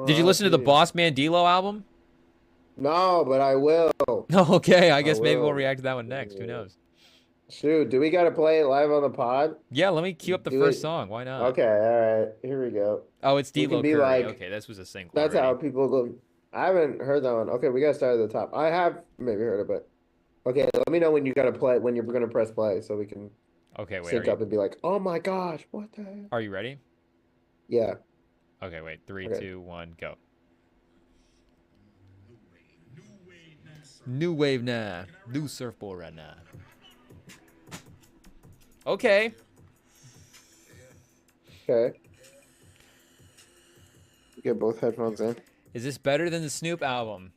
Did you Oh, listen to the geez. Boss Man Dlow album? No, but I will. Okay, I I guess maybe we'll will. react to that one next. Who knows? Shoot, do we gotta play it live on the pod? Yeah, let me cue up the Do first it. song. Why not? Okay, all right. Here we go. Oh, it's We can D'Lo be Curry. like, Okay, this was a single that's how already. people go. I haven't heard that one. Okay, we gotta start at the top. I have maybe heard it, but okay. Let me know when you gotta play, when you're gonna press play, so we can Okay, wait. sync up and be like, oh my gosh, what the heck? Are you ready? Yeah. Okay, wait. Three, Okay. two, one, go. New wave nah. New surfboard right now. Okay. Okay. Get both headphones in. Is this better than the Snoop album?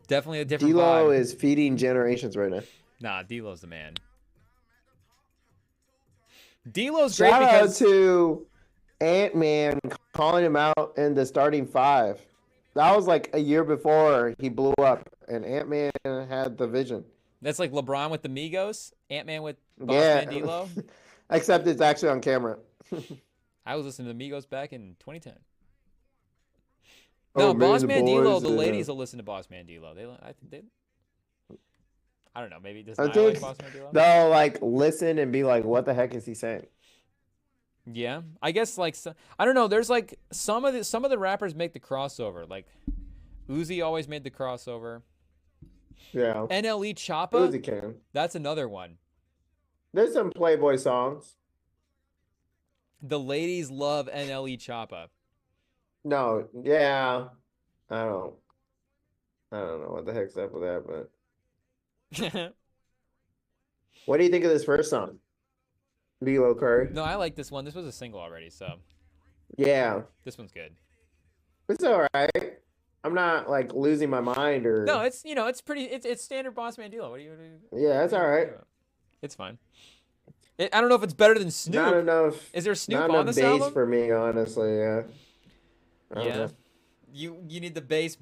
Definitely a different Dlow vibe. is feeding generations right now. Nah, D'Lo's the man. D'Lo's great Shout out because to Ant-Man calling him out in the starting five. That was like a year before he blew up, and Ant-Man had the vision. that's like LeBron with the Migos, Ant-Man with Boss Man Yeah, D'Lo. except it's actually on camera. I was listening to Migos back in 2010. Oh No, man, Boss the Man D'Lo, boys. the ladies will listen to Boss Man D'Lo. I think I don't know, maybe does I Nia like think Boss Man D'Lo? they'll like listen and be like, "What the heck is he saying?" Yeah, I guess like I don't know. There's like some of the rappers make the crossover. Like Uzi always made the crossover. Yeah, NLE Choppa, Uzi can. that's another one. There's some Playboy songs. The ladies love NLE Choppa. No, yeah, I don't, I don't know what the heck's up with that, but what do you think of this first song, D'Lo Curry? No, I like this one. This was a single already, so Yeah, this one's good. it's all right. I'm not like losing my mind No, or it's it's pretty. It's standard Boss Man D'Lo. yeah, What it's are you all right. about? It's fine. I don't know if it's better than Not Snoop. enough, Is there not Snoop on enough this bass album? for me, honestly. Yeah, I don't Yeah. know. You need the bass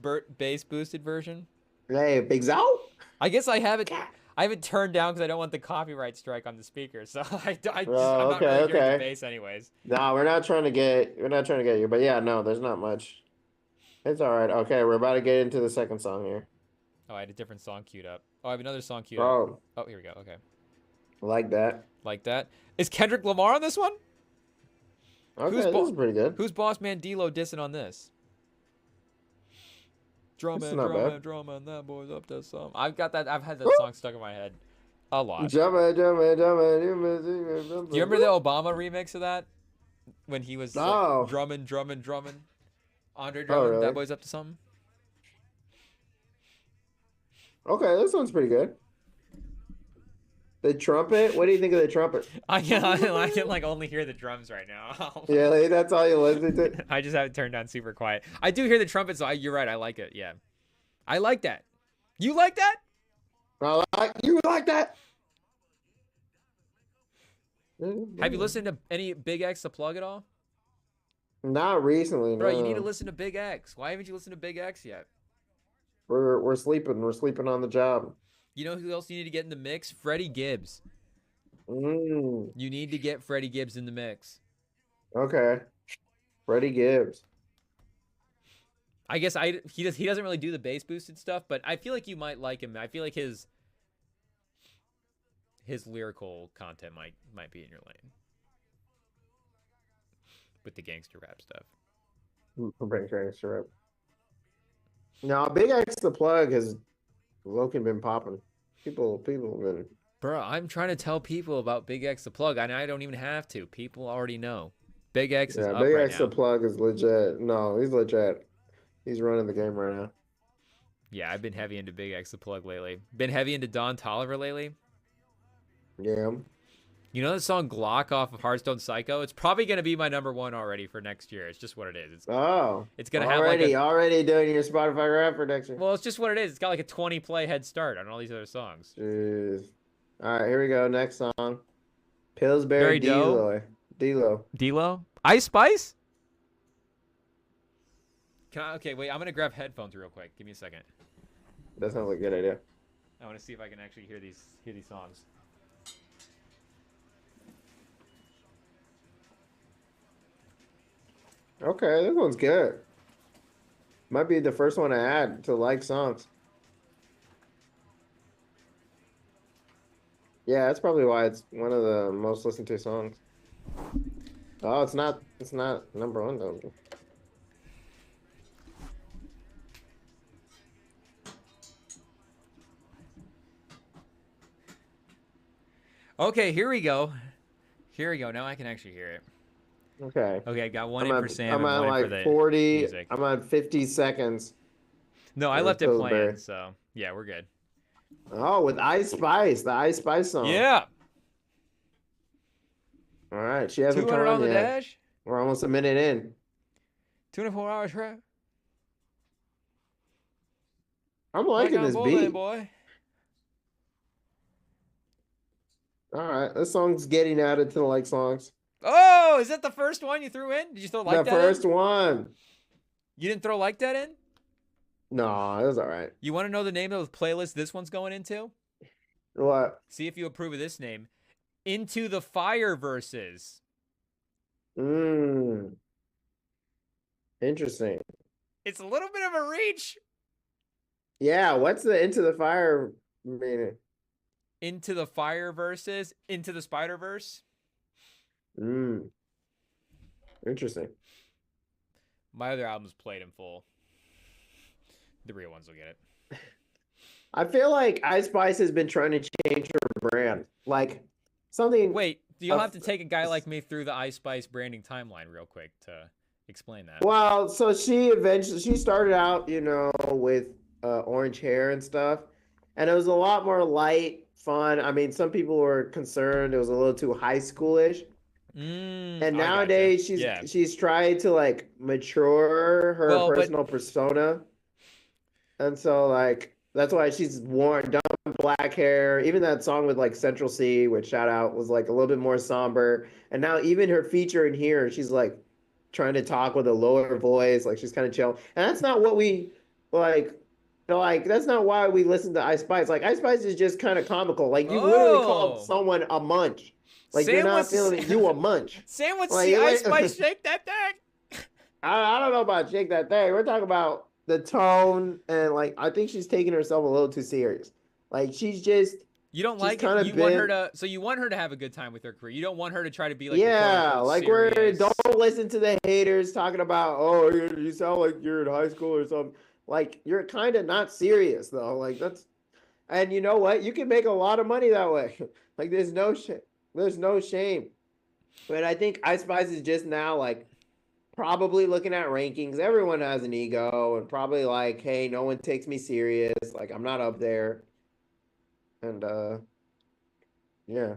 boosted version. Hey, Big Zal? I guess I have it turned down because I don't want the copyright strike on the speaker. So I'm Oh, not okay, really hearing the okay. bass anyways. No, we're not trying to get you, but yeah, no, there's not much. It's all right. Okay, we're about to get into the second song here. Oh, I had a different song queued up. Oh, I have another song queued up. Oh, Oh, here we go. Okay, like that. like that. Is Kendrick Lamar on this one? Okay, this is pretty good. Who's Boss Man D'Lo dissing on this? This is Drama, not bad. drama, drama, and that boy's up to some. I've got that. I've had that song stuck in my head a lot. Jumma, jumma, Do you remember the jumma. Obama remix of that when he was like Oh, drumming, drumming, drumming? Andre oh, drumming. That really? boy's up to something. Okay, this one's pretty good. The trumpet. What do you think of the trumpet? I can like only hear the drums right now. Yeah, like, that's all you listen to. I just have it turned down super quiet. I do hear the trumpets. So you're right. I like it. Yeah, I like that. You like that? You like that? Have you listened to any Big X The Plug at all? Not recently, Bro, you need to no. listen to Big X. Why haven't you listened to Big X yet? We're sleeping. We're sleeping on the job. You know who else you need to get in the mix? Freddie Gibbs. Mm, You need to get Freddie Gibbs in the mix. okay. Freddie Gibbs. I guess he doesn't really do the bass boosted stuff, but I feel like you might like him. I feel like his lyrical content might be in your lane with the gangster rap stuff. Bring gangster up. Now, Big X the plug has Logan been popping. People have been. Bro, I'm trying to tell people about Big X The Plug, and I don't even have to. People already know. Big X is Yeah, up Big right X the now. plug is legit. No, he's legit. He's running the game right now. Yeah, I've been heavy into Big X The Plug lately. Been heavy into Don Tolliver lately. Yeah. You know the song Glock off of Hearthstone Psycho? It's probably going to be my #1 already for next year. It's just what it is. Oh. It's going to have like a... Already doing your Spotify rap prediction. Well, it's just what it is. It's got like a 20 play head start on all these other songs. Jeez. All right, here we go. Next song. Pillsbury Very dope. D-Lo. D-Lo. D'Lo? Ice Spice? Okay, wait. I'm going to grab headphones real quick. Give me a second. That sounds like a good idea. I want to see if I can actually hear these songs. Okay, this one's good. Might be the first one to add to like songs. Yeah, that's probably why it's one of the most listened to songs. Oh, it's not. It's not number one though. Okay, here we go. Here we go. Now I can actually hear it. Okay. Okay, I got one I'm in for at Sam I'm and at one in for like the 40. music. I'm at 50 seconds No, I for left it Pillsbury. playing, so yeah, we're good. Oh, with Ice Spice, the Ice Spice song. Yeah. All right, she hasn't come 200 on on the yet. dash. We're almost a minute in. 24 hours, right? I'm Back liking on this board, then, beat. boy. All right, this song's getting added to the like songs. Oh, is that the first one you threw in? Did you throw like The that in? first one. You didn't throw like that in? No, it was all right. You want to know the name of the playlist this one's going into? What? See if you approve of this name. Into the Fire verses. Mmm. Interesting. It's a little bit of a reach. Yeah, what's the Into the Fire meaning? Into the Fire verses. Into the Spider-Verse. Mmm. Interesting. My other albums played in full. The real ones will get it. I feel like Ice Spice has been trying to change her brand. Like something. Wait, you'll have to take a guy like me through the Ice Spice branding timeline real quick to explain that. Well, so she started out, with orange hair and stuff, and it was a lot more light, fun. I mean, some people were concerned it was a little too high schoolish. And I gotcha. nowadays Yeah. she's trying to like mature her Well, personal persona. And so like that's why she's worn done black hair. Even that song with like Central C, which shout out was like a little bit more somber. And now even her feature in here, she's like trying to talk with a lower voice, like she's kind of chill. And that's not what we like. Like that's not why we listen to Ice Spice. Like Ice Spice is just kind of comical. Like you literally called someone a munch. Like you're not feeling it. You a munch. Sam wants to Like, see Ice Spice shake that thing. I don't know about shake that thing. We're talking about the tone and like I think she's taking herself a little too serious. Like she's just You don't she's like kind it? of You want her been to you want her to have a good time with her career. You don't want her to try to be like yeah, the like serious. don't listen to the haters talking about oh you sound like you're in high school or something. Like you're kind of not serious though. Like that's and you know what? You can make a lot of money that way. Like there's no shame. But I think Ice Spice is just now like probably looking at rankings. Everyone has an ego and probably like, hey, no one takes me serious. Like I'm not up there. And yeah.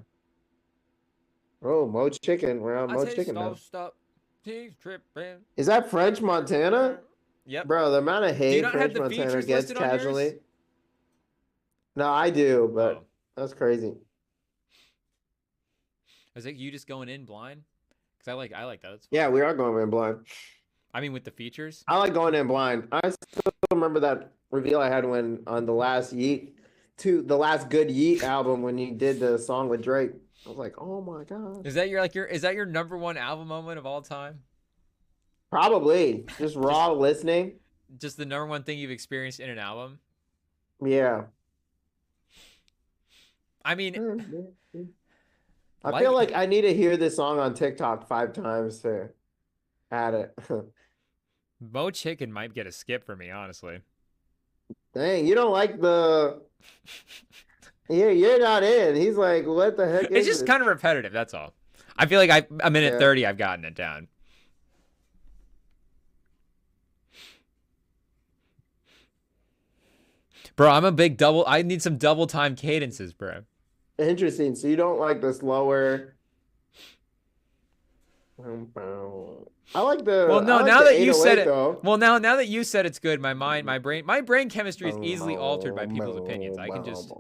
Oh, Mo Chicken. We're on Mo Chicken now. Stop. He's tripping. Is that French Montana? Yep. Bro, the amount of Do you hate not French have the Montana features gets listed on yours? casually. No, I do, but that's crazy. Is it you just going in blind? Because I like that. Yeah, we are going in blind. I mean, with the features. I like going in blind. I still remember that reveal I had when on the last the last good Yeet album when he did the song with Drake. I was like, oh my god. Is that your number one album moment of all time? Probably just raw listening. Just the number one thing you've experienced in an album. Yeah. I mean, I feel like I need to hear this song on TikTok 5 times to add it. Mo Chicken might get a skip for me, honestly. Dang, you don't like the. Yeah, you're not in. He's like, what the heck is It's just kind of repetitive, that's all. I feel like a minute 30, I've gotten it down. Bro, I'm a big double. I need some double time cadences, bro. Interesting. So you don't like the slower. I like the. Well, no. I like Now the that you said it. though. Well, now that you said it's good, my brain chemistry is easily altered by people's opinions. I can just.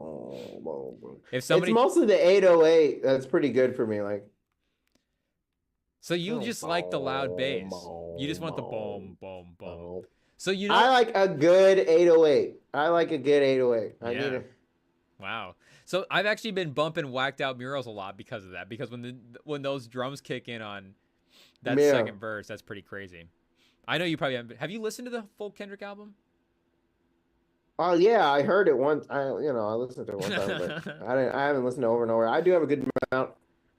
If somebody. It's mostly the 808 that's pretty good for me. Like. So you just like the loud bass. You just want the boom, boom, boom. So you know. I like a good 808. I like a good 808. I need a. Wow. So I've actually been bumping whacked out murals a lot because of that. Because when those drums kick in on that second verse, that's pretty crazy. I know you probably haven't. Have you listened to the full Kendrick album? Oh yeah, I heard it once. I listened to it one time, but I haven't listened to it over and over. I do have a good amount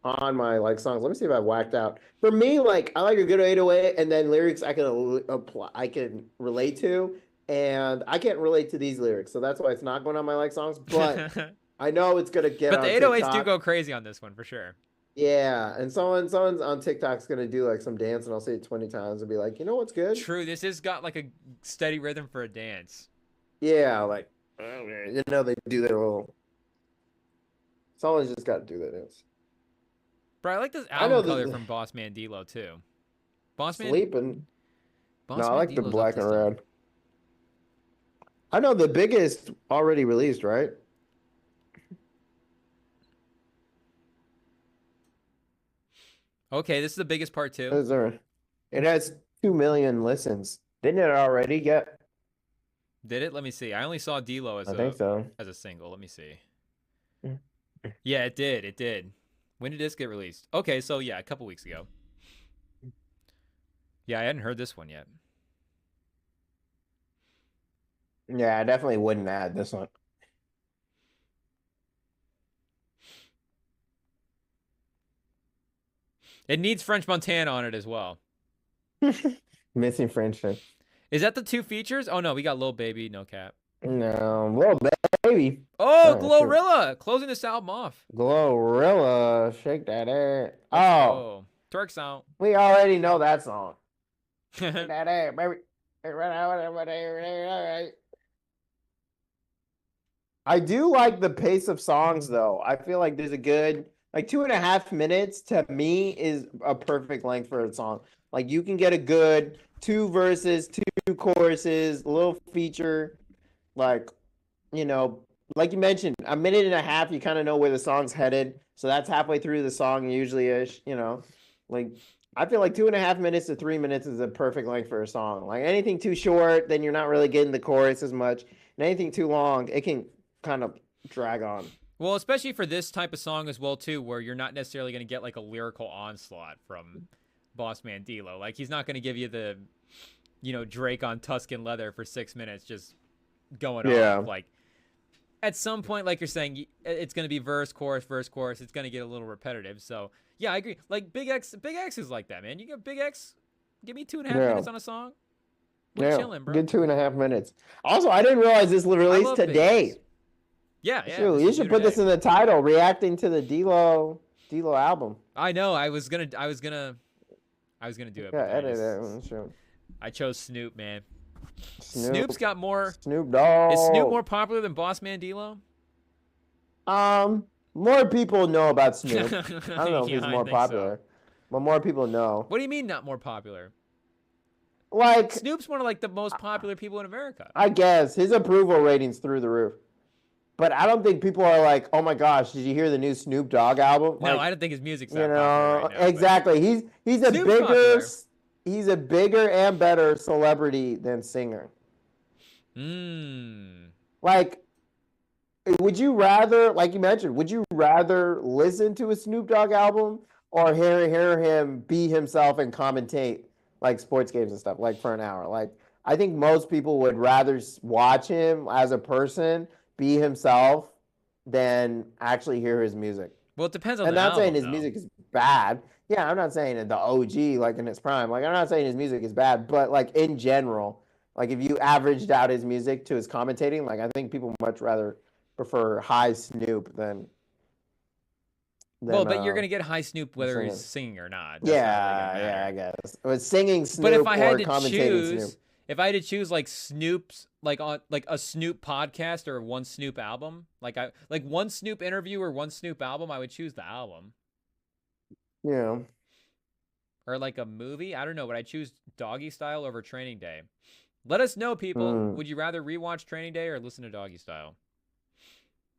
on my like songs. Let me see if I whacked out. For me, like I like a good 808 and then lyrics I can apply, I can relate to, and I can't relate to these lyrics, so that's why it's not going on my like songs. But I know it's gonna get But the on 808s do TikTok. go crazy on this one for sure. Yeah, and someone's on TikTok's gonna do like some dance, and I'll say it 20 times and be like, you know what's good? True, this has got like a steady rhythm for a dance. Yeah, like they do their little. Someone's just got to do that dance. But I like this I know album color the from Boss Man Dlow too. Boss Man, sleeping. Boss No, I Man like the Dlow's up black to and something. red. I know the biggest already released, right? Okay, this is the biggest part too. Is there? It has 2 million listens. Didn't it already get? Did it? Let me see. I only saw Dlow I think so. as a single. Let me see. Yeah, it did. It did. When did this get released? Okay, so yeah, a couple weeks ago. Yeah, I hadn't heard this one yet. Yeah, I definitely wouldn't add this one. It needs French Montana on it as well. Missing friendship. Is that the two features? Oh no, we got Lil Baby, no cap. No, little baby. Oh, Oh, shoot. Glorilla closing this album off. Glorilla, shake that ass. Let's Oh, go. Twerk sound. we already know that song. Shake I that ass, baby. I do like the pace of songs though. I feel like there's a good like 2.5 minutes to me is a perfect length for a song. Like you can get a good 2 verses, 2 choruses, a little feature, like like you mentioned, a minute and a half, you kind of know where the song's headed. So that's halfway through the song usually ish. Like I feel like 2.5 minutes to 3 minutes is a perfect length for a song. Like anything too short, then you're not really getting the chorus as much. And anything too long, it can kind of drag on. Well, especially for this type of song as well too, where you're not necessarily going to get like a lyrical onslaught from Boss Man Dlow. Like he's not going to give you the, Drake on Tuscan Leather for 6 minutes just going off. Like at some point, like you're saying, it's going to be verse, chorus, verse, chorus. It's going to get a little repetitive. So yeah, I agree. Like Big X is like that, man. You get Big X, give me 2.5 minutes on a song. We're chilling, bro. Good 2.5 minutes. Also, I didn't realize this released today. Yeah. Shoot, you should put this in the title, reacting to the Dlow album. I know. I was gonna do it. Yeah, edit it. Sure. I chose Snoop, man. Snoop's got more. Snoop Dogg. Is Snoop more popular than Boss Man Dlow? More people know about Snoop. I don't know if he's more popular, but more people know. What do you mean not more popular? Like Snoop's one of like the most popular people in America. I guess his approval ratings through the roof. But I don't think people are like, oh my gosh, did you hear the new Snoop Dogg album? No, like, I don't think his music's that popular right now, exactly. He's a bigger popular. He's a bigger and better celebrity than singer. Like, would you rather, like you mentioned, would you rather listen to a Snoop Dogg album or hear him be himself and commentate like sports games and stuff like for an hour? Like, I think most people would rather watch him as a person be himself than actually hear his music. Well, it depends on the album. I'm not saying his music is bad. Yeah, I'm not saying the OG like in its prime. Like I'm not saying his music is bad, but like in general, like if you averaged out his music to his commentating, like I think people much rather prefer high Snoop than well, but you're gonna get high Snoop whether he's singing or not. That's yeah, I guess. But singing Snoop but if I had or to commentating choose, Snoop. If I had to choose like Snoop's like on like a Snoop podcast or one Snoop album, like one Snoop interview or one Snoop album, I would choose the album. Yeah. Or like a movie, I don't know, but I choose Doggy Style over Training Day. Let us know, people. Would you rather rewatch Training Day or listen to Doggy Style?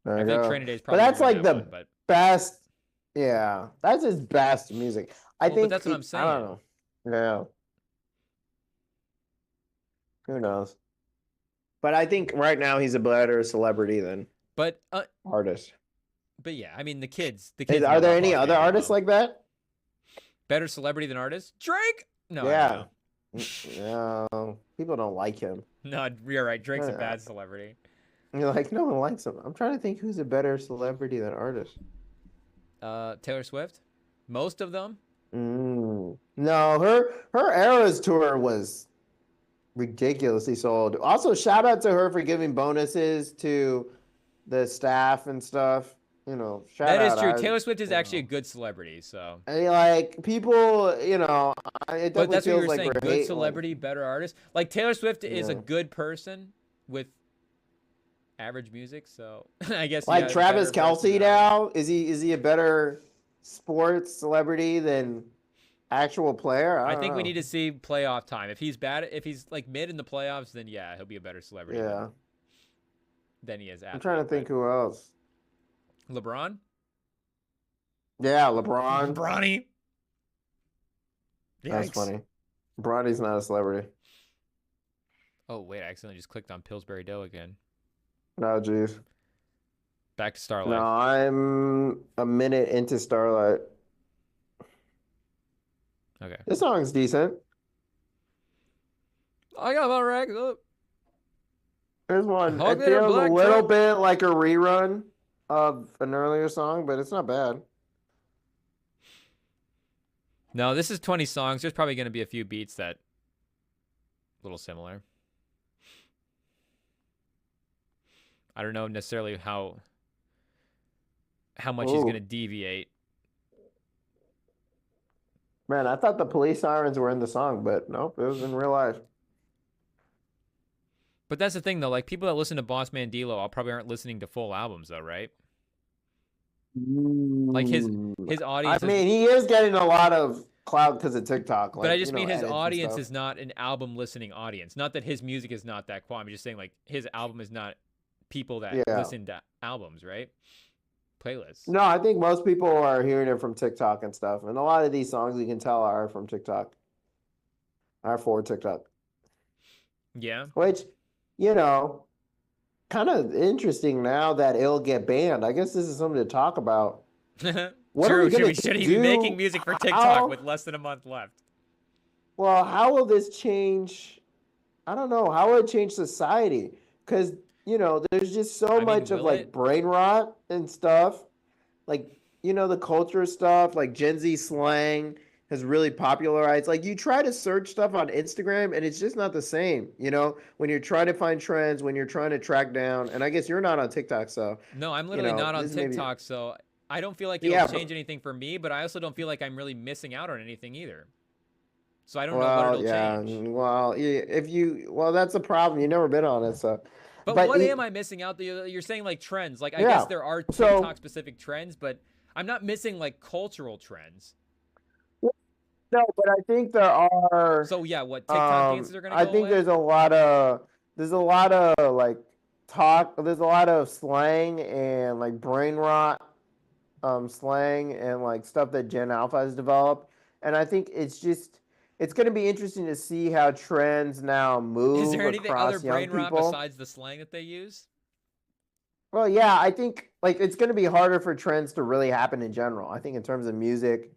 I think Training Day is probably. But that's like the best. Yeah, that's his best music. I think. But that's what I'm saying. I don't know. Yeah. Who knows? But I think right now he's a better celebrity than artist. But yeah, I mean the kids. Are there any other artists like that? Better celebrity than artist? Drake? No. Yeah. Yeah, people don't like him. No, you're right. Drake's a Uh, bad celebrity. You're like, no one likes him. I'm trying to think who's a better celebrity than artist. Taylor Swift. Most of them. No, her Eras tour was ridiculously sold. Also, shout out to her for giving bonuses to the staff and stuff. Shout That is out. true. Taylor Swift is actually a good celebrity. So, Like people, it but definitely that's what you feels were like saying. we're Good hate like celebrity, better artist. Like Taylor Swift is a yeah. good person with average music. So I guess Like yeah, Travis better person Kelsey than artist. now, is he a better sports celebrity than actual player? I I don't think we know. need to see playoff time. If he's bad, if he's like mid in the playoffs, then yeah, he'll be a better celebrity Yeah. than he is I'm trying athlete. to But think who else. LeBron, Yeah, LeBron. Bronny. That's Yikes. funny. Bronny's not a celebrity. Oh wait, I accidentally just clicked on Pillsbury Dough again. No, jeez. Back to No, Starlife. I'm a minute into Starlight. Okay. This song's decent. I got my racks up. There's one. Hog It that feels a black little truck. bit like a rerun of an earlier song, but it's not bad. No, this is 20 songs. There's probably going to be a few beats that a little similar. I don't know necessarily how much he's going to Ooh. deviate. Man, I thought the police sirens were in the song, but nope, it was in real life. But that's the thing though, like people that listen to Boss Man Dlow probably aren't listening to full albums though, right? Like his Mm. his I audience is mean, he is getting a lot of clout because of TikTok, but I like, just mean his edits and audience stuff. is not an album listening audience. Not that his music is not that quality. I'm just saying like his album is not people that Yeah. listen to albums, right? Playlists. No, I think most people are hearing it from TikTok and stuff. And a lot of these songs you can tell are from TikTok, are for TikTok, Yeah. which, you know, kind of interesting now that it'll get banned. I guess this is something to talk about. What are we True. gonna Should he be making do? music for TikTok How, with less than a month left? well, how will this change? I don't know. How will it change society? Because, there's just so I mean, much of will like it? brain rot and stuff. Like, the culture stuff, like Gen Z slang has really popularized. Like, you try to search stuff on Instagram and it's just not the same, when you're trying to find trends, when you're trying to track down. And I guess you're not on TikTok, so, No, I'm literally not on this may be, TikTok, so I don't feel like it'll yeah, change anything for me, but I also don't feel like I'm really missing out on anything either. So I don't know what well, it'll yeah, change. well, well, that's the problem. You've never been on it, so, But but what am I missing out? You're saying like trends. Like I guess yeah. there are TikTok So, specific trends, but I'm not missing like cultural trends. no, but I think there are. So yeah, what TikTok dances are gonna I go think away? there's a lot of like talk. There's a lot of slang and like brain rot, slang and like stuff that Gen Alpha has developed. And I think it's going to be interesting to see how trends now Is move there anything other across young brain rot people. besides the slang that they use? Well, yeah, I think like it's going to be harder for trends to really happen in general. I think in terms of music,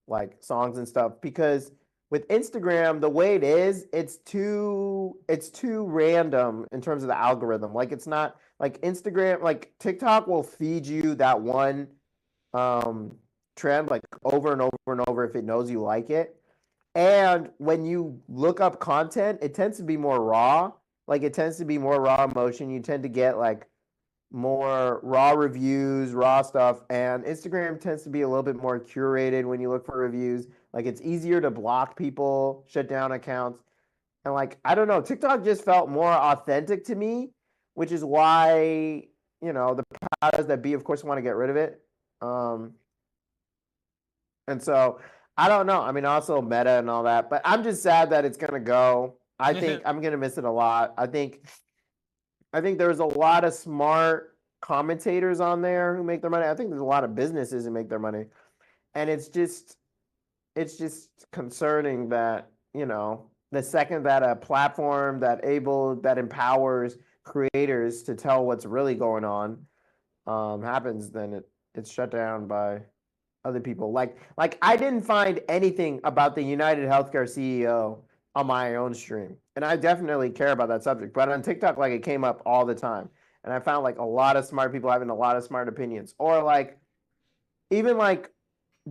like songs and stuff, because with Instagram, the way it is, it's too random in terms of the algorithm. Like it's not like Instagram, like TikTok will feed you that one um trend like over and over and over if it knows you like it. And when you look up content, it tends to be more raw. Like it tends to be more raw emotion. You tend to get like more raw reviews, raw stuff, and Instagram tends to be a little bit more curated when you look for reviews. Like it's easier to block people, shut down accounts. And like I don't know, TikTok just felt more authentic to me, which is why, the powers that be of course want to get rid of it. Um and so I don't know. I mean also meta and all that, but I'm just sad that it's gonna go. I think I'm gonna miss it a lot. I think there's a lot of smart commentators on there who make their money. I think there's a lot of businesses who make their money. And it's just concerning that, the second that a platform that empowers creators to tell what's really going on happens, then it's shut down by other people. Like I didn't find anything about the United Healthcare CEO on my own stream. And I definitely care about that subject. But on TikTok, like it came up all the time. And I found like a lot of smart people having a lot of smart opinions. Or like even like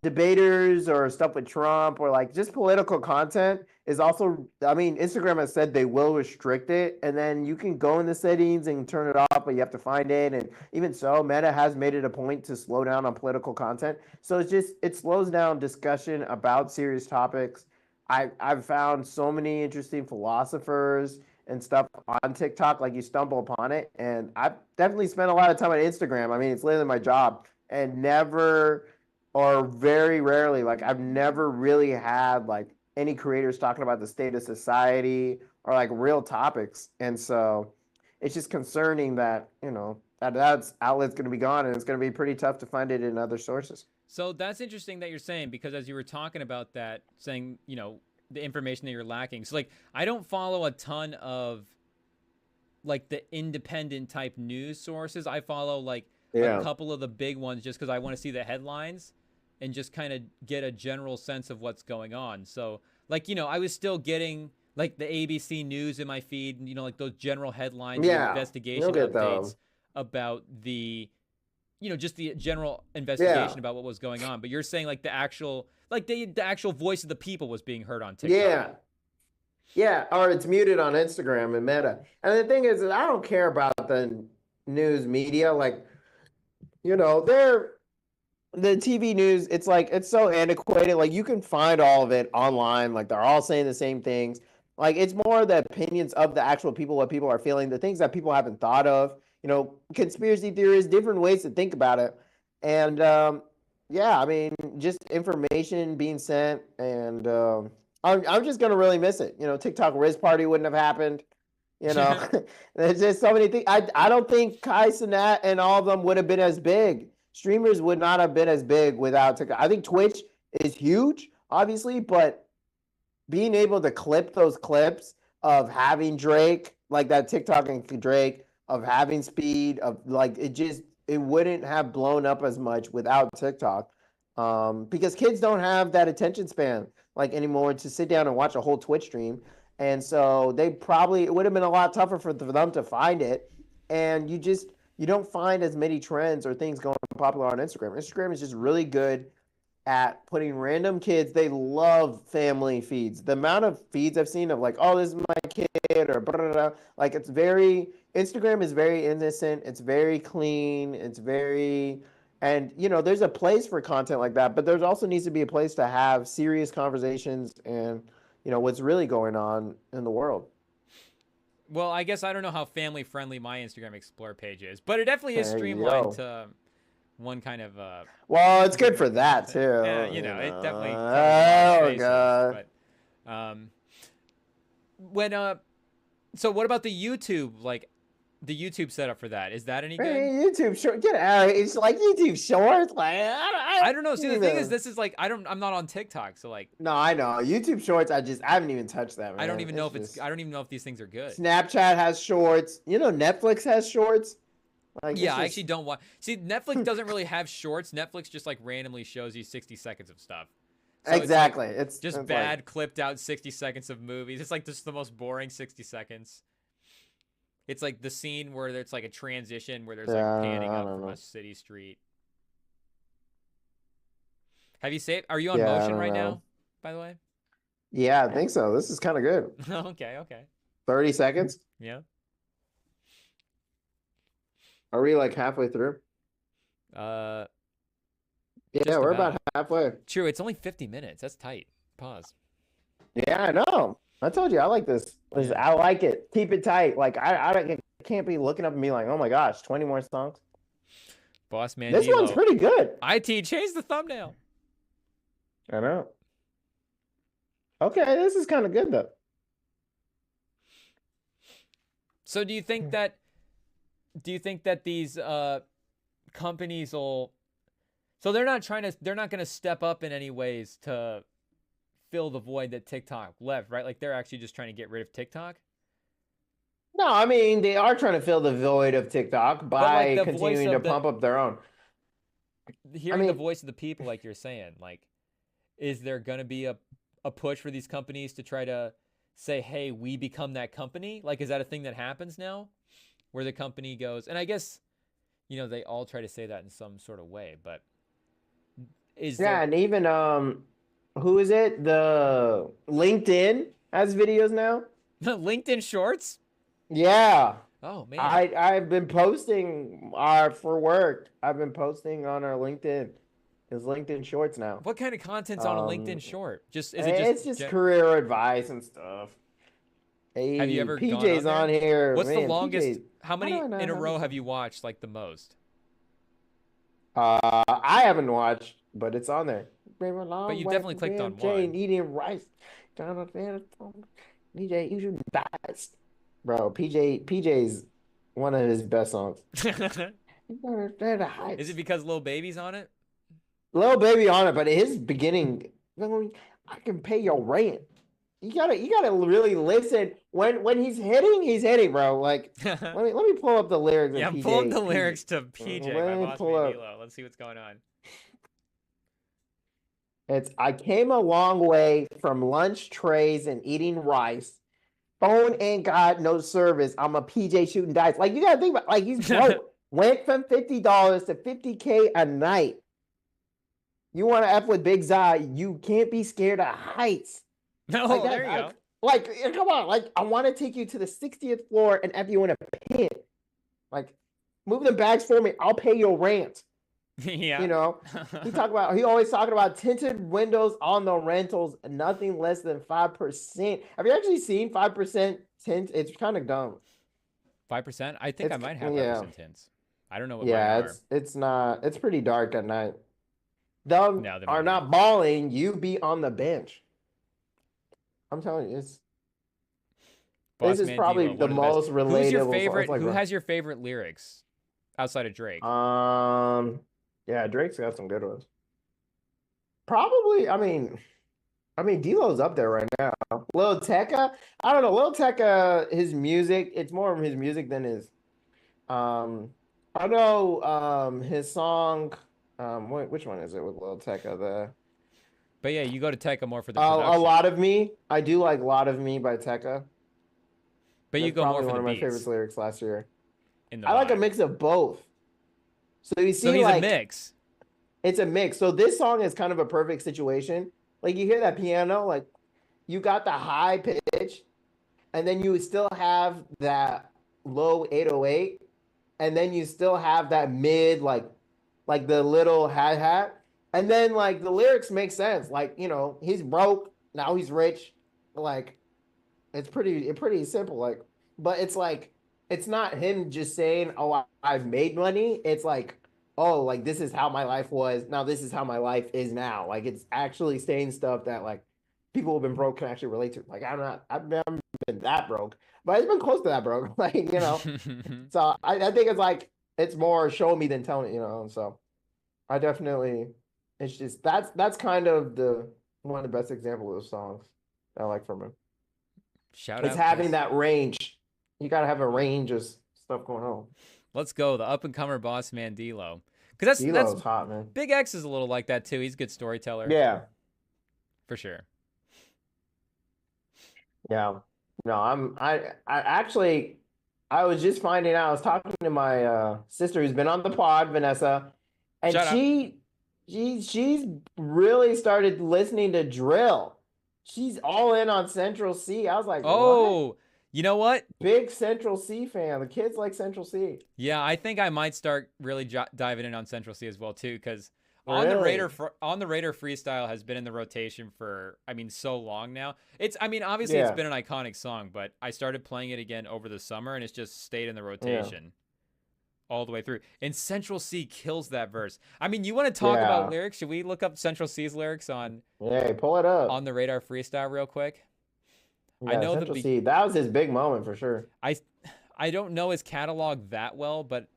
debaters or stuff with Trump or like just political content is also, I mean, Instagram has said they will restrict it, and then you can go in the settings and turn it off, but you have to find it. And even so, Meta has made it a point to slow down on political content. So it's just, it slows down discussion about serious topics. I've found so many interesting philosophers and stuff on TikTok, like you stumble upon it. And I've definitely spent a lot of time on Instagram. I mean, it's literally my job, and never or very rarely, like I've never really had like any creators talking about the state of society or like real topics. And so it's just concerning that, you know, that's outlet's going to be gone, and it's going to be pretty tough to find it in other sources. So that's interesting that you're saying, because as you were talking about that, saying, you know, the information that you're lacking. So like, I don't follow a ton of like the independent type news sources. I follow like a couple of the big ones just because I want to see the headlines and just kind of get a general sense of what's going on. So like, you know, I was still getting like the ABC News in my feed, and, you know, like those general headlines, Yeah, investigation updates about the, you know, just the general investigation about what was going on. But you're saying like the actual, like the actual voice of the people was being heard on TikTok. Yeah. Yeah, or it's muted on Instagram and Meta. And the thing is that I don't care about the news media. Like, you know, the TV news, it's like, it's so antiquated. Like, you can find all of it online. Like, they're all saying the same things. Like, it's more the opinions of the actual people, what people are feeling, the things that people haven't thought of, you know, conspiracy theories, different ways to think about it. And yeah, I mean, just information being sent. And I'm just going to really miss it. You know, TikTok Riz Party wouldn't have happened. You know, there's just so many things. I don't think Kai Cenat and all of them would have been as big. Streamers would not have been as big without TikTok. I think Twitch is huge, obviously, but being able to clip those clips of having Drake, like that TikTok and Drake, of having Speed, of like it wouldn't have blown up as much without TikTok, because kids don't have that attention span like anymore to sit down and watch a whole Twitch stream. And so it would have been a lot tougher for them to find it. And you don't find as many trends or things going popular on Instagram. Instagram is just really good at putting random kids. They love family feeds. The amount of feeds I've seen of like, oh, this is my kid, or blah, blah, blah. Like, Instagram is very innocent. It's very clean. And you know, there's a place for content like that, but there's also needs to be a place to have serious conversations and, you know, what's really going on in the world. Well, I guess I don't know how family friendly my Instagram Explore page is, but it definitely is streamlined to one kind of. Well, it's good for that too. Yeah, you know, it definitely. Oh God. But so what about the YouTube? Like, the YouTube setup for that, is that any good? YouTube short, get out! It's like YouTube Shorts. Like I don't know. See, the thing is, this is like I'm not on TikTok, so like. No, I know YouTube Shorts. I haven't even touched that. Man. I don't even know if these things are good. Snapchat has Shorts. You know, Netflix has Shorts. Like, yeah, I actually don't want. See, Netflix doesn't really have Shorts. Netflix just like randomly shows you 60 seconds of stuff. So exactly. It's just bad, like, clipped out 60 seconds of movies. It's like just the most boring 60 seconds. It's like the scene where it's like a transition where there's like panning up from a city street. Have you saved? Are you on motion right now, by the way? Yeah, I think so. This is kind of good. Okay. 30 seconds? Yeah. Are we like halfway through? Yeah, we're about halfway. True, it's only 50 minutes. That's tight. Pause. Yeah, I know. I told you I like this. I like it. Keep it tight. Like I can't be looking up and be like, oh my gosh, 20 more songs. Boss man, this one's pretty good. IT, change the thumbnail. I know. Okay, this is kind of good though. So do you think that these companies will? So they're not going to step up in any ways to fill the void that TikTok left, right? Like, they're actually just trying to get rid of TikTok. No, I mean, they are trying to fill the void of TikTok by continuing to pump up their own. Hearing the voice of the people, like you're saying, like, is there going to be a push for these companies to try to say, hey, we become that company? Like, is that a thing that happens now, where the company goes? And I guess, you know, they all try to say that in some sort of way, but is Yeah, there and even who is it? The LinkedIn has videos now. LinkedIn Shorts? Yeah. Oh man, I've been posting our for work. I've been posting on our LinkedIn. It's LinkedIn Shorts now. what kind of content's on a Um, LinkedIn Short? Just is it just? it's just career advice and stuff. Have you Hey, ever gone on PJ's on there? here, What's the man. longest? PJ, How how do many I not in a have row this have on? you watched like the most? I haven't watched, but it's on there. Been a But long you way definitely from clicked on BMJ one. and eating rice. DJ, you should die. Bro, PJ's one of his best songs. Is it because Lil Baby's on it? Little baby on it, but his beginning, I can pay your rent. You gotta really listen when he's hitting, bro. Like let me pull up the lyrics of Yeah, pull up the PJ. lyrics to PJ by Let me Boss pull Man up. Dlow. Let's see what's going on. It's I came a long way from lunch trays and eating rice. Phone ain't got no service. I'm a PJ shooting dice. Like you gotta think about like he's broke. Went from $50 to 50K a night. You want to F with Big Zai, you can't be scared of heights. Like No, that, there you go. like come on, like I want to take you to the 60th floor and F you in a pin. Like, move the bags for me. I'll pay your rent. You Yeah. know, he always talking about tinted windows on the rentals, nothing less than 5%. Have you actually seen 5% tint? It's kind of dumb. 5%? I think I It's might have yeah, 5% tints. I don't know what mine yeah. are. It's not. It's pretty dark at night. Dumb No, they are might be. not balling. You be on the bench. I'm telling you, this Boss is Man probably Dlow, the one of the best. most relatable song. It's like, Who has your favorite lyrics outside of Drake? yeah, Drake's got some good ones. Probably, I mean, D'Lo's up there right now. Lil Tecca, I don't know. Lil Tecca, his music, it's more of his music than his. Um, I know. His song. Which one is it with Lil Tecca? But yeah, you go to Tekka more for the A production, lot of me. I do like "A Lot of Me" by Tecca. but you That's go more probably for one the of my favorite beats lyrics last year. in the I like a vibe. mix of both. So you So see, he's a like mix. it's a mix. So this song is kind of a perfect situation. Like you hear that piano, like you got the high pitch, and then you still have that low 808, and then you still have that mid, like the little hat, and then like the lyrics make sense. Like he's broke now, he's rich. Like it's pretty simple. Like, but it's like it's not him just saying, "Oh, I've made money." It's like, "Oh, like this is how my life was. Now this is how my life is now." Like it's actually saying stuff that like people who've been broke can actually relate to. Like I've never been that broke, but it's been close to that broke. Like. So I think it's like it's more showing me than telling. And so I definitely it's just that's kind of the one of the best examples of songs I like from him. Shout It's out, having boss. that range. You gotta have a range of stuff going on. Let's go, the up and comer Boss Man Dlow. Because that's D'Lo's hot, man. Big X is a little like that too. He's a good storyteller Yeah, for sure. yeah. No, I actually I was just finding out. I was talking to my sister who's been on the pod, Vanessa, and Shout out. she's really started listening to drill. She's all in on Central C. I was like, what? Oh, you know what? Big Central C fan. The kids like Central C. Yeah, I think I might start really diving in on Central C as well too, because Really? on the Raider freestyle has been in the rotation for so long now. Obviously it's Yeah, been an iconic song, but I started playing it again over the summer and it's just stayed in the yeah, rotation all the way through. And Central C kills that verse. You want to talk about yeah. lyrics? Should we look up Central C's lyrics Yeah, pull it up. on the Radar freestyle real quick? I Yeah, know Central C. That was his big moment for sure. I I don't know his catalog that well, but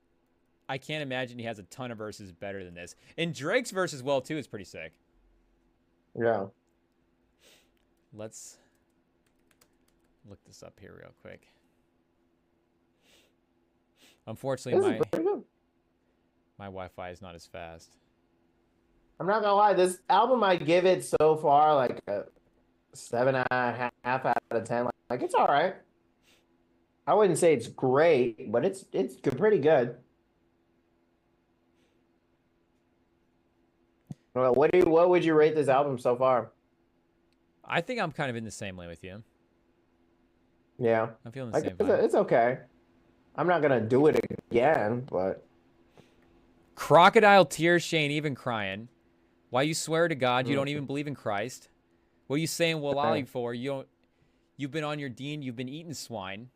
I can't imagine he has a ton of verses better than this. And Drake's verse as well too is pretty sick. Yeah. Let's look this up here real quick. Unfortunately, This is pretty good. my Wi-Fi is not as fast. I'm not gonna lie, this album I give it so far like 7.5 out of 10. Like it's all right. I wouldn't say it's great, but it's pretty good. Well, what would you rate this album so far? I think I'm kind of in the same way with you. Yeah, I'm feeling the like same vibe. it's okay. I'm not gonna do it again, but Crocodile tears, Shane, even crying. Why you swear to God you mm, don't even believe in Christ? What are you saying eh. Walali for? You've been on your Dean, you've been eating swine.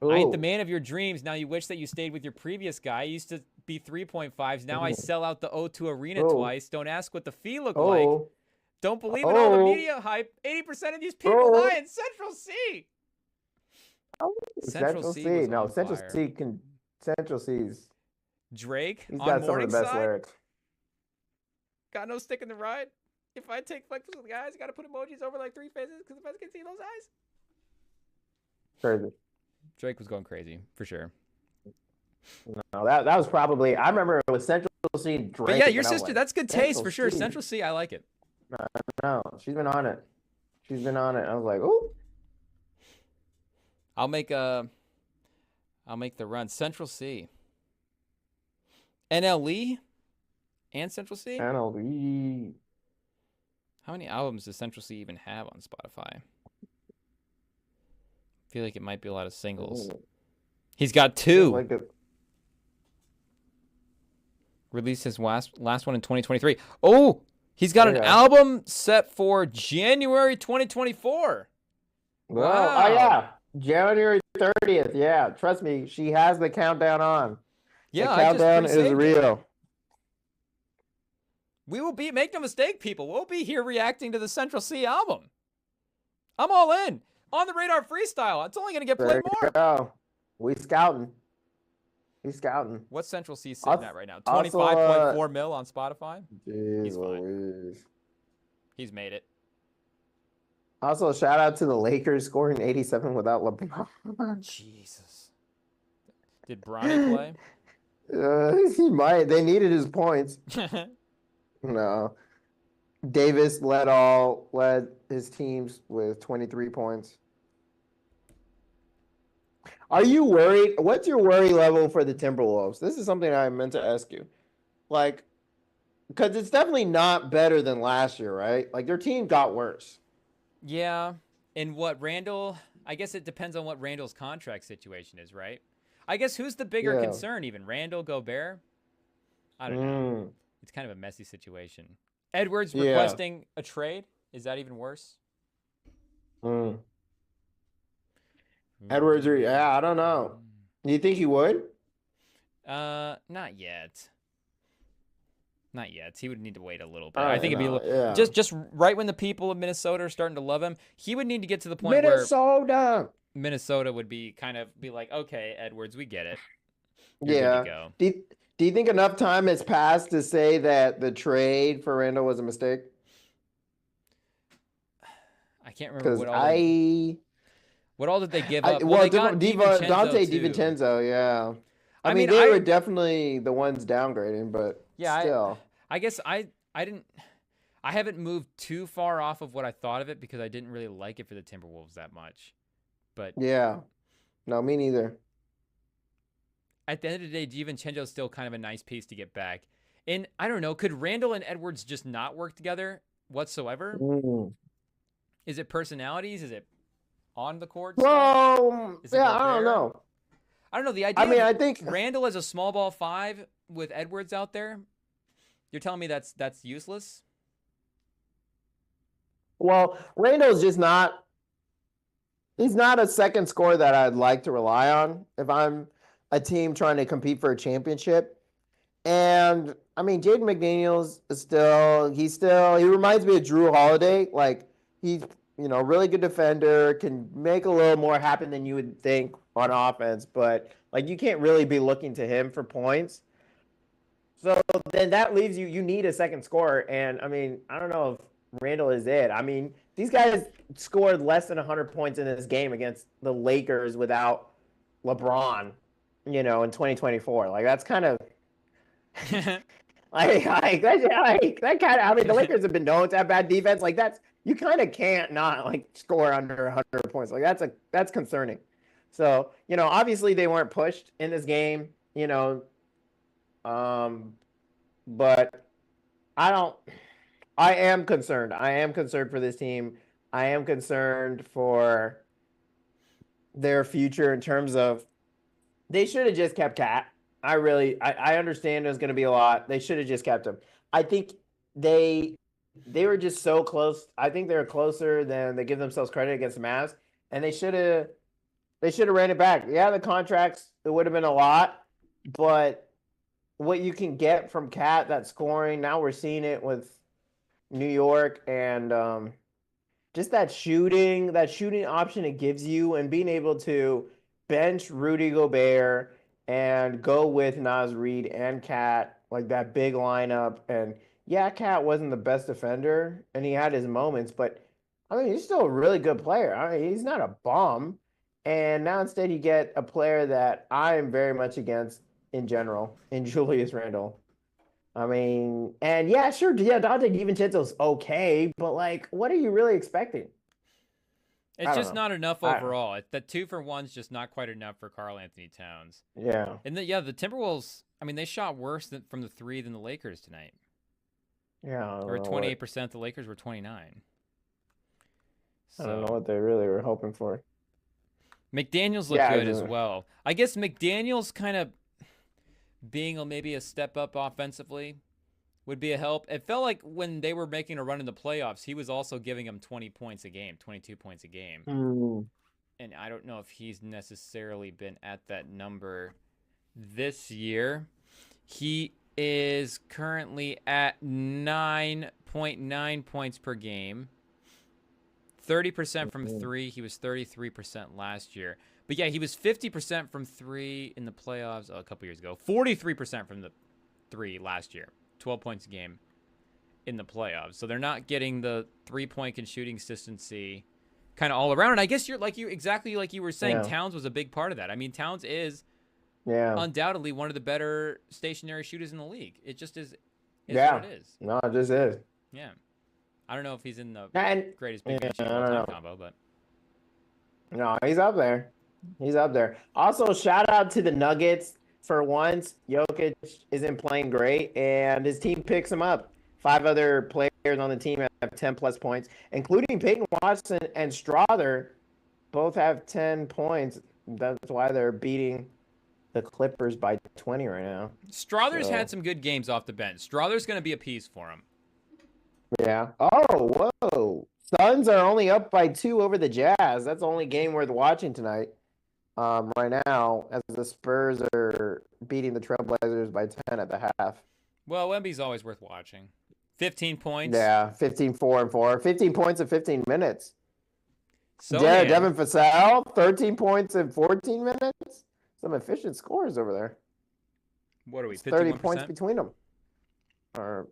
I ain't the Ooh, man of your dreams. Now you wish that you stayed with your previous guy. I used to be 3.5s. Now I sell out the O2 Arena ooh, twice. Don't ask what the fee looked like. oh, Don't believe in all the oh, media hype. 80% of these people oh. lie in Central C. Oh, Central Central C C. was No, on fire. Central C's. Drake He's on got some of the best Morningside. lyrics. Got no stick in the ride. If I take flex with the guys, got to put emojis over like 3 faces because the fans can see those eyes. Crazy. Drake was going crazy for sure. No, that was probably. I remember it was Central C But Drake, yeah, your and I was sister, like, that's good taste Central for sure. C. Central C, I like it. No, she's been on it. She's been on it. I was like, oh, I'll make a I'll make the run. Central C. NLE and Central C? NLE. How many albums does Central C even have on Spotify? I feel like it might be a lot of singles. He's got Feels 2. like it. Released his last one in 2023. Oh, he's got There an you go. album set for January 2024. Well, oh Wow. yeah, January 30th. Yeah, trust me, she has the countdown on. The Yeah, I just countdown is pre-saved it. real. We will be, make no mistake, people. We'll be here reacting to the Central C album. I'm all in. On the Radar Freestyle. It's only going to get There played you more. go. We scouting. He's scouting. What's Central C sitting at right now? Also, 25.4 mil on Spotify? geez He's fine. Louise. He's made it. Also, shout out to the Lakers scoring 87 without LeBron. Jesus. Did Bronny play? He might. They needed his points. No. Davis led his teams with 23 points. Are you worried? What's your worry level for the Timberwolves? This is something I meant to ask you. Like, because it's definitely not better than last year, right? Like, their team got worse. Yeah. And what Randall, I guess it depends on what Randall's contract situation is, right? I guess who's the bigger Yeah. concern even? Randall, Gobert? I don't know. It's kind of a messy situation. Edwards Yeah. requesting a trade? Is that even worse? Edwards, yeah, I don't know. Do you think he would? Not yet. Not yet. He would need to wait a little bit. I I think it'd be yeah. just right when the people of Minnesota are starting to love him. He would need to get to the point Minnesota. where Minnesota would be like, okay, Edwards, we get it. You're good to go. Do you think enough time has passed to say that the trade for Randall was a mistake? I can't remember what all did they give up? Well, they got Dante too. DiVincenzo, yeah. I mean, they were definitely the ones downgrading, but still. I guess I haven't moved too far off of what I thought of it because I didn't really like it for the Timberwolves that much. But yeah. No, me neither. At the end of the day, DiVincenzo is still kind of a nice piece to get back. And I don't know, could Randall and Edwards just not work together whatsoever? Is it personalities? Is it on the court? Well, yeah, I don't know. I don't know. The idea. I mean, I think Randall as a small ball 5 with Edwards out there. You're telling me that's useless? Well, Randall's just not. He's not a second scorer that I'd like to rely on if I'm a team trying to compete for a championship. And I mean, Jaden McDaniels is he reminds me of Drew Holiday. Like he's, really good defender, can make a little more happen than you would think on offense, but like you can't really be looking to him for points. So then that leaves you need a second scorer. And I mean, I don't know if Randall is it. I mean, these guys scored less than 100 points in this game against the Lakers without LeBron, in 2024. Like that's kind of That kind of. I mean, the Lakers have been known to have bad defense. Like that's you kind of can't not like score under 100 points. Like that's concerning. So obviously they weren't pushed in this game. Um, but I don't. I am concerned. I am concerned for this team. I am concerned for their future in terms of they should have just kept Cat. I understand there's going to be a lot. They should have just kept him. I think they they were just so close. I think they were closer than they give themselves credit against the Mavs, and they should have ran it back. Yeah, the contracts it would have been a lot, but what you can get from Cat that scoring now we're seeing it with New York and just that shooting option it gives you, and being able to bench Rudy Gobert and go with Naz Reid and Cat, like that big lineup. And yeah, Cat wasn't the best defender, and he had his moments, but I mean, he's still a really good player. I mean, he's not a bum. And now instead, you get a player that I am very much against in general, in Julius Randle. I mean, and yeah, sure, yeah, Dante DiVincenzo's okay, but like, what are you really expecting? It's I don't just know. not enough I overall. The 2-for-1's just not quite enough for Karl Anthony Towns. Yeah. And the Timberwolves, I mean, they shot worse from the three than the Lakers tonight. Yeah, I They don't were know 28%. The Lakers were 29. I don't know So what they really were hoping for. McDaniels looked Yeah, good as well. I guess McDaniels kind of being maybe a step up offensively would be a help. It felt like when they were making a run in the playoffs, he was also giving them 20 points a game, 22 points a game. And I don't know if he's necessarily been at that number this year. He is currently at 9.9 points per game. 30% from three. He was 33% last year. But yeah, he was 50% from three in the playoffs a couple years ago. 43% from the three last year. 12 points a game in the playoffs. So they're not getting the 3-point and shooting consistency kind of all around. And I guess exactly like you were saying, Yeah. Towns was a big part of that. I mean, Towns is Yeah. undoubtedly one of the better stationary shooters in the league. It just is Yeah. what it is. No, it just is. Yeah. I don't know if he's in the And greatest big man yeah, shooter I of all don't time know. combo, but No, he's up there. He's up there. Also, shout out to the Nuggets. For once, Jokic isn't playing great, and his team picks him up. 5 other players on the team have 10 plus points, including Peyton Watson and Strother. Both have 10 points. That's why they're beating the Clippers by 20 right now. Strother's So, had some good games off the bench. Strother's going to be a piece for him. yeah. Oh, whoa. Suns are only up by 2 over the Jazz. That's the only game worth watching tonight. Right now, as the Spurs are beating the Trailblazers by 10 at the half. Well, Wemby's always worth watching. 15 points. Yeah, 15, 4, and 4. 15 points in 15 minutes. Sohan. Devin Vassell, 13 points in 14 minutes. Some efficient scores over there. What are we, 30 51%? points between them. Or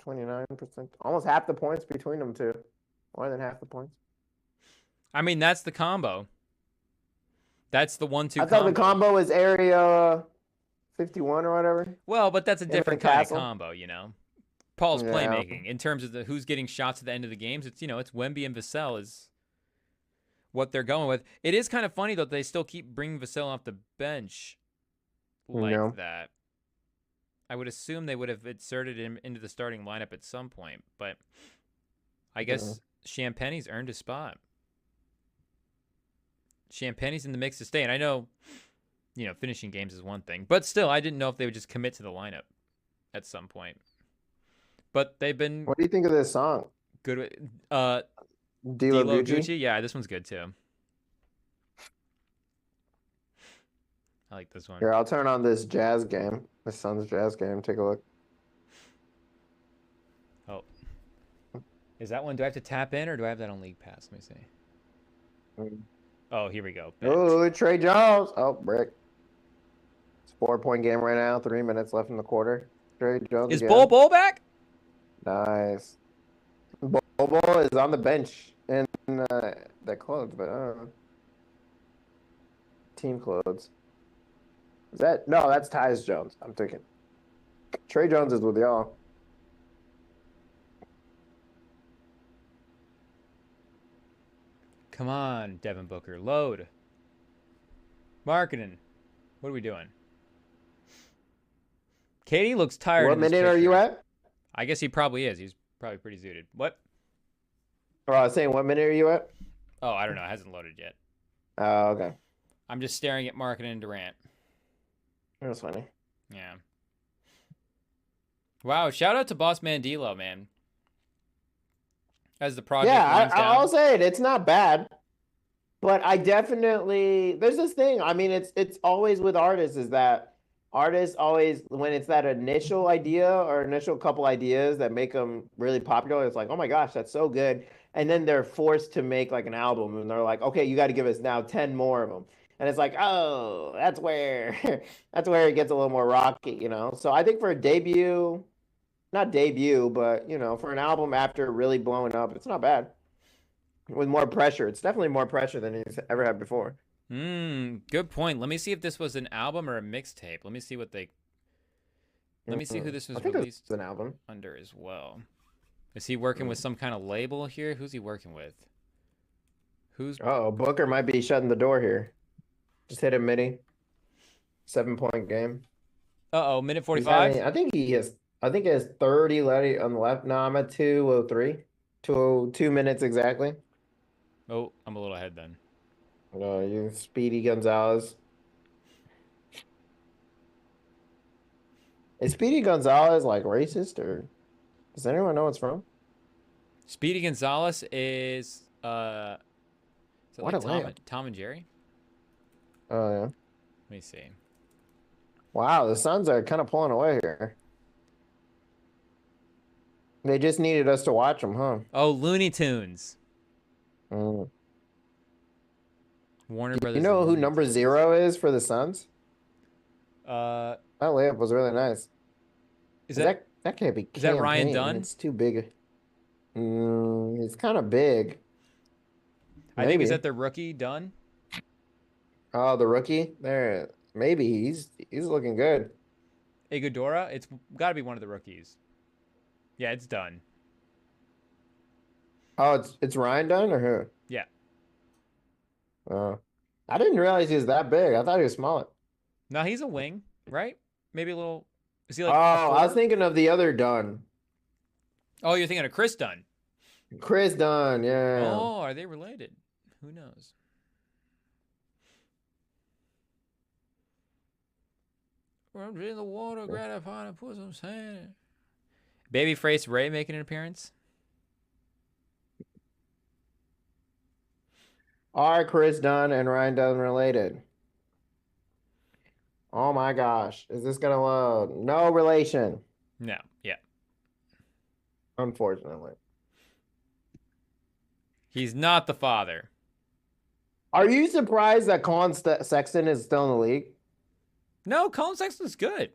29%. Almost half the points between them, too. More than half the points. I mean, that's the combo. That's the 1-2 combo. I thought the combo is area 51 or whatever. Well, but that's a different kind of combo, Paul's Yeah. playmaking. In terms of who's getting shots at the end of the games, it's Wemby and Vassell is what they're going with. It is kind of funny, though, they still keep bringing Vassell off the bench like that. I would assume they would have inserted him into the starting lineup at some point, but I guess Champagne's earned a spot. Champagne's in the mix to stay, and I know, finishing games is one thing, but still, I didn't know if they would just commit to the lineup at some point. But they've been. What do you think of this song? Good with Dlow Gucci. Yeah, this one's good too. I like this one. Here, I'll turn on this Jazz game. The Suns Jazz game. Take a look. Oh, is that one? Do I have to tap in, or do I have that on League Pass? Let me see. Oh, here we go. Oh, Trey Jones. Oh, brick. It's a 4-point game right now. 3 minutes left in the quarter. Trey Jones. Is Bol back? Nice. Bol is on the bench in the clothes, but I don't know. Team clothes. Is that no? That's Tyus Jones. I'm thinking. Trey Jones is with y'all. Come on, Devin Booker. Load. Marketing. What are we doing? Katie looks tired What in this minute are you picture. at? I guess he probably is. He's probably pretty zooted. What? Oh, I was saying, what minute are you at? Oh, I don't know. It hasn't loaded yet. Oh, okay. I'm just staring at Marketing and Durant. That's funny. Yeah. Wow, shout out to Boss Man Dlow, man. As the project winds down. I'll say it's not bad. But I definitely there's this thing. I mean, it's always with artists is that artists always when it's that initial idea or initial couple ideas that make them really popular, it's like, oh my gosh, that's so good. And then they're forced to make like an album, and they're like, okay, you got to give us now 10 more of them. And it's like, oh, that's where that's where it gets a little more rocky, you know. So I think for a debut, not debut, but you know, for an album after really blowing up, it's not bad with more pressure. It's definitely more pressure than he's ever had before. Good point. Let me see if this was an album or a mixtape. Let me see what they. Let me see who this was released an album under as well. Is he working with some kind of label here? Who's he working with? Who's? Oh, Booker might be shutting the door here. Just hit a mini. 7-point game. Minute 45. I think he has. I think he has 30 on the left. No, I'm at 2:03. 2 minutes exactly. Oh, I'm a little ahead then. You Speedy Gonzalez. Is Speedy Gonzalez like racist or does anyone know what's from? Speedy Gonzalez is what like Tom and Jerry? Oh yeah. Let me see. Wow, the Suns are kind of pulling away here. They just needed us to watch them, huh? Oh, Looney Tunes. Mm. Warner Brothers. You know who number 0 is for the Suns? That layup was really nice. Is that can't be? Is that Ryan Dunn? It's too big. It's kind of big. I think is that the rookie Dunn? Oh, the rookie there. Maybe he's looking good. Iguodala. It's got to be one of the rookies. Yeah, it's Dunn. Oh, it's Ryan Dunn or who? Yeah. Oh, I didn't realize he was that big. I thought he was smaller. No, he's a wing, right? Maybe a little. Is he like? Oh, I was thinking of the other Dunn. Oh, you're thinking of Chris Dunn. Chris Dunn, yeah. Oh, are they related? Who knows? I'm in the water, gratifying and put some sand. Babyface Ray making an appearance. Are Chris Dunn and Ryan Dunn related? Oh my gosh. Is this gonna load? No relation. No, yeah. Unfortunately. He's not the father. Are you surprised that Colin Sexton is still in the league? No, Colin Sexton's good.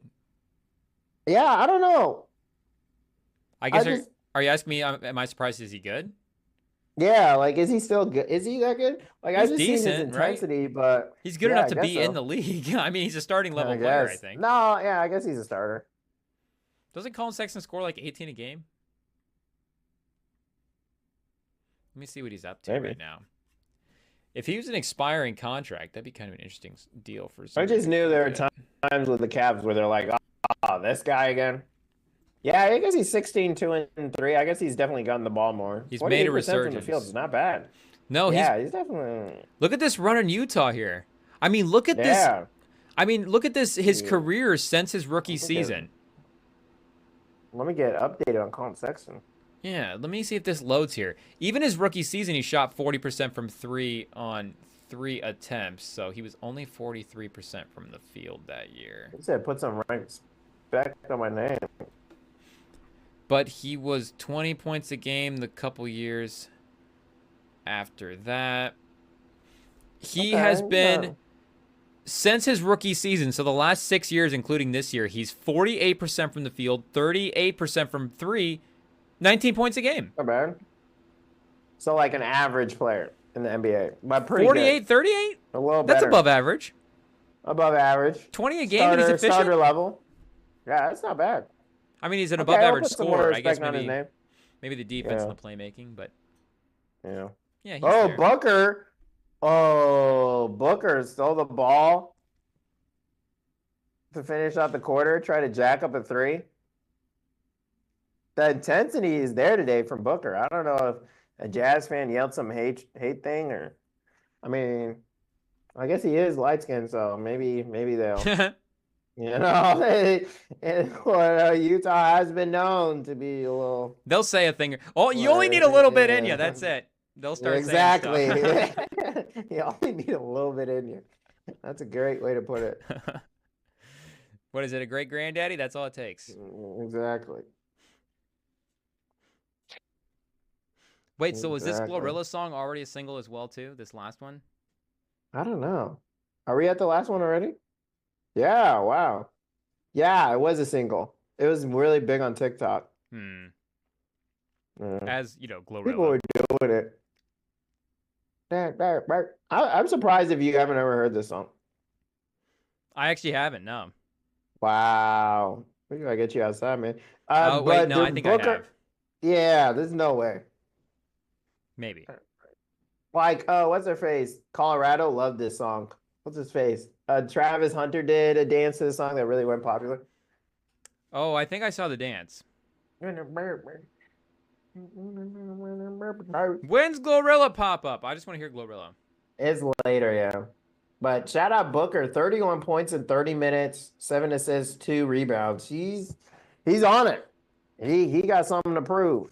Yeah, I don't know. I guess are you asking me, am I surprised is he good? Yeah, like, is he still good? Is he that good? Like, He's I just seen his decent, intensity, right? but he's good enough to be in the league. I mean, he's a starting level player, I think. No, yeah, I guess he's a starter. Doesn't Colin Sexton score like 18 a game? Let me see what he's up to right now. If he was an expiring contract, that'd be kind of an interesting deal for. I just knew there were times with the Cavs where they're like, "Oh, this guy again." Yeah, I guess he's 16, 2 and 3. I guess he's definitely gotten the ball more. He's made a resurgence. From the field is not bad. No, he's definitely. Look at this run in Utah here. I mean, look at this. I mean, look at this. His career since his rookie season. Let me get updated on Colin Sexton. Yeah, let me see if this loads here. Even his rookie season, he shot 40% from 3 on 3 attempts, so he was only 43% from the field that year. He said, "Put some respect on my name." But he was 20 points a game the couple years after that. He has been, since his rookie season, so the last 6 years, including this year, he's 48% from the field, 38% from 3, 19 points a game. Not bad. So like an average player in the NBA. But pretty 48, good. 38? A little better. That's above average. Above average. 20 a game and he's efficient? Starter level. Yeah, that's not bad. I mean, he's an Okay, above I'll average put some more scorer. I guess respect on his name. maybe the defense Yeah, and the playmaking, but yeah. yeah, he's Oh, there. Booker. Oh, Booker stole the ball to finish out the quarter. Try to jack up a three. The intensity is there today from Booker. I don't know if a Jazz fan yelled some hate thing or, I mean, I guess he is light skinned, so maybe they'll, you know, and Utah has been known to be a little. They'll say a thing. Oh, you only need a little bit in you. Yeah, That's it. They'll start saying stuff. exactly. You only need a little bit in you. That's a great way to put it. What is it? A great granddaddy? That's all it takes. Exactly. Wait, so was this Exactly. Glorilla song already a single as well too? This last one? I don't know. Are we at the last one already? Yeah, wow. Yeah, it was a single. It was really big on TikTok. As you know, People Glorilla. were doing it. I'm surprised if you haven't ever heard this song. I actually haven't. No. Wow. We gotta get you outside, man. Oh wait, But no, I think I have. Yeah, there's no way. Maybe. Like, what's her face? Colorado loved this song. What's his face? Travis Hunter did a dance to the song that really went popular. Oh, I think I saw the dance. When's Glorilla pop up? I just want to hear Glorilla. It's later, yeah. But shout out Booker, 31 points in 30 minutes, 7 assists, 2 rebounds. He's on it. He got something to prove.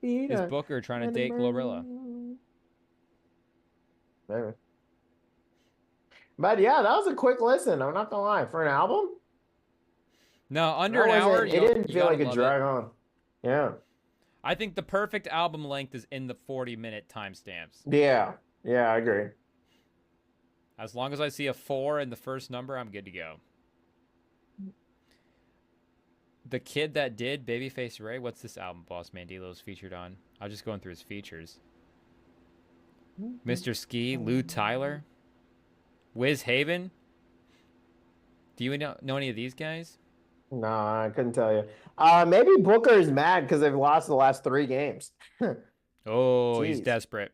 Is Booker trying to date Glorilla? Maybe. But yeah, that was a quick listen. I'm not gonna lie. For an album? No, under an hour. It didn't feel like it drag on. Yeah. I think the perfect album length is in the 40-minute timestamps. Yeah. Yeah, I agree. As long as I see a 4 in the first number, I'm good to go. The kid that did Babyface Ray, what's this album Boss Man D-Low's featured on? I was just going through his features. Mr. Ski, Lou Tyler, Wiz Haven. Do you know any of these guys? No, I couldn't tell you. Maybe Booker's mad because they've lost the last 3 games. Oh, he's desperate.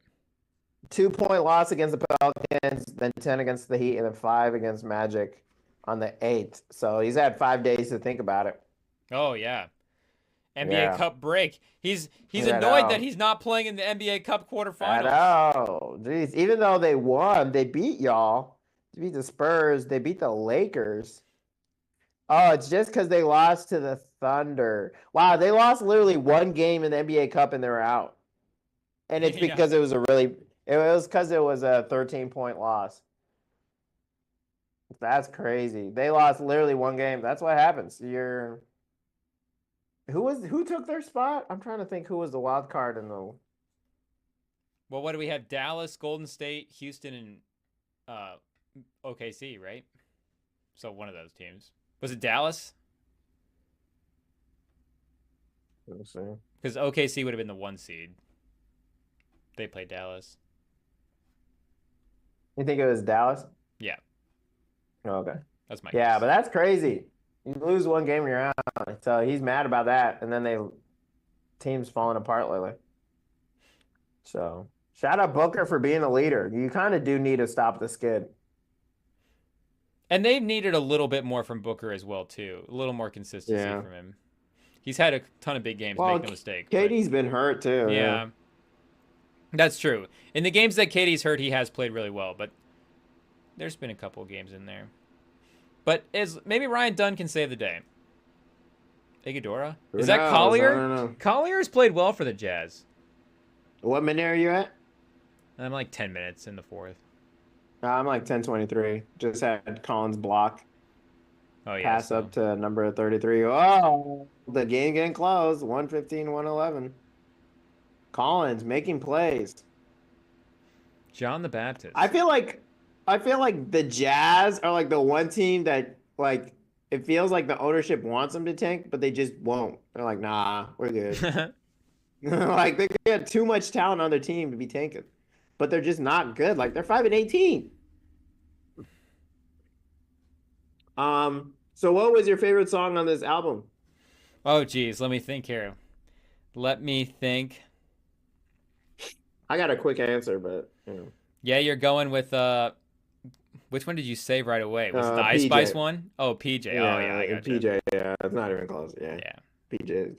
2-point loss against the Pelicans, then 10 against the Heat, and then 5 against Magic on the 8th. So he's had 5 days to think about it. Oh yeah, NBA Cup break. He's annoyed that he's not playing in the NBA Cup quarterfinals. I know. Jeez, even though they won, they beat y'all. They beat the Spurs. They beat the Lakers. Oh, it's just because they lost to the Thunder. Wow, they lost literally 1 game in the NBA Cup and they were out. And it's because it was because it was a 13-point loss. That's crazy. They lost literally 1 game. That's what happens. Who took their spot? I'm trying to think who was the wild card in the. Well, what do we have? Dallas, Golden State, Houston, and OKC, right? So one of those teams. Was it Dallas? Let's see. Because OKC would have been the 1 seed. They played Dallas. You think it was Dallas? Yeah. Oh, okay. That's my guess. guess. But that's crazy. You lose 1 game and you're out. So he's mad about that. And then team's falling apart lately. So shout out Booker for being a leader. You kind of do need to stop the skid. And they've needed a little bit more from Booker as well, too. A little more consistency from him. He's had a ton of big games, make no mistake. KD's been hurt, too. Yeah. That's true. In the games that KD's hurt, he has played really well. But there's been a couple of games in there. But maybe Ryan Dunn can save the day. Iguodala? Is that Collier? I don't know. Collier's played well for the Jazz. What minute are you at? I'm like 10 minutes in the 4th. I'm like 10:23. Just had Collins block. Oh, yeah. Pass up to number 33. Oh, the game getting close. 115, 111. Collins making plays. John the Baptist. I feel like the Jazz are like the one team that like it feels like the ownership wants them to tank, but they just won't. They're like, nah, we're good. Like they got too much talent on their team to be tanking, but they're just not good. Like they're 5-18. So what was your favorite song on this album? Oh, geez. Let me think here. Let me think. I got a quick answer, but Yeah, you're going with which one did you say right away? Was it the Ice Spice PJ. one? Oh, PJ. Oh yeah, Yeah, I gotcha. PJ. Yeah, it's not even close. Yeah, Yeah. PJ.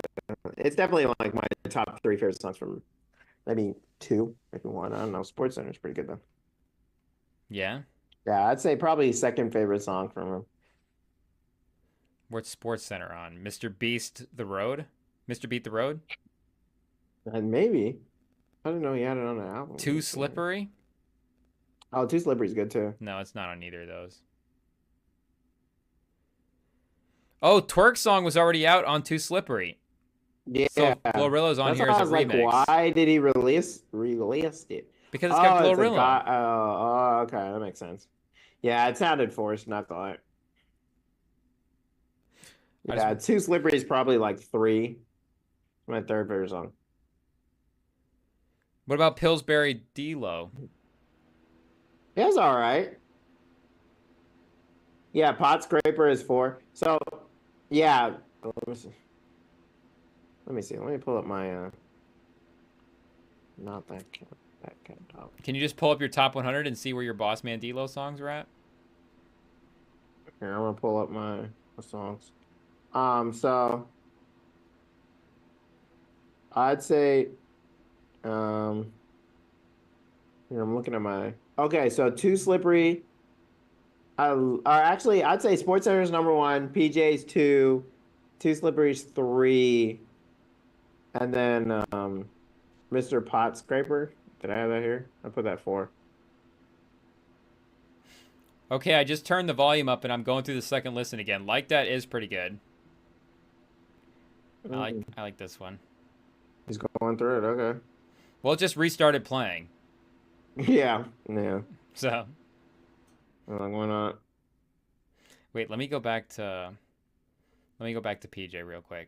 It's definitely like my top three favorite songs from maybe two, maybe one. I don't know. Sports Center is pretty good though. Yeah. Yeah, I'd say probably second favorite song from him. What's Sports Center on? Mr. Beast the Road? Mr. Beat the Road? And maybe I didn't know he had it on the album. Too Slippery? Oh, Too Slippery's good too. No, it's not on either of those. Oh, Twerk Song was already out on Too Slippery. Yeah, So Glorilla's on that's here why as I a was like, remix. why did he release it? Because it's got Oh, it's a Glorilla. guy. Oh, okay, that makes sense. Yeah, it sounded forced, not gonna lie. I just Yeah, Too Slippery is probably like three. My third favorite song. What about Pillsbury D-Lo? Yeah, it's all right. Yeah, Pot Scraper is four. So, yeah, let me see. Let me see. Let me pull up my not that kind of. Can you just pull up your top 100 and see where your Boss Man D-Lo songs are at? Here, I'm gonna pull up my songs. So I'd say, here I'm looking at my. Okay, so Too Slippery. Or actually, I'd say Sports Center is number one. PJ's two. Too Slippery's three. And then Mr. Pot Scraper. Did I have that here? I put that four. Okay, I just turned the volume up and I'm going through the second listen again. Like That is pretty good. I like this one. He's going through it. Okay. Well, it just restarted playing. Yeah. Yeah. So, Why not? wait, let me go back to PJ real quick.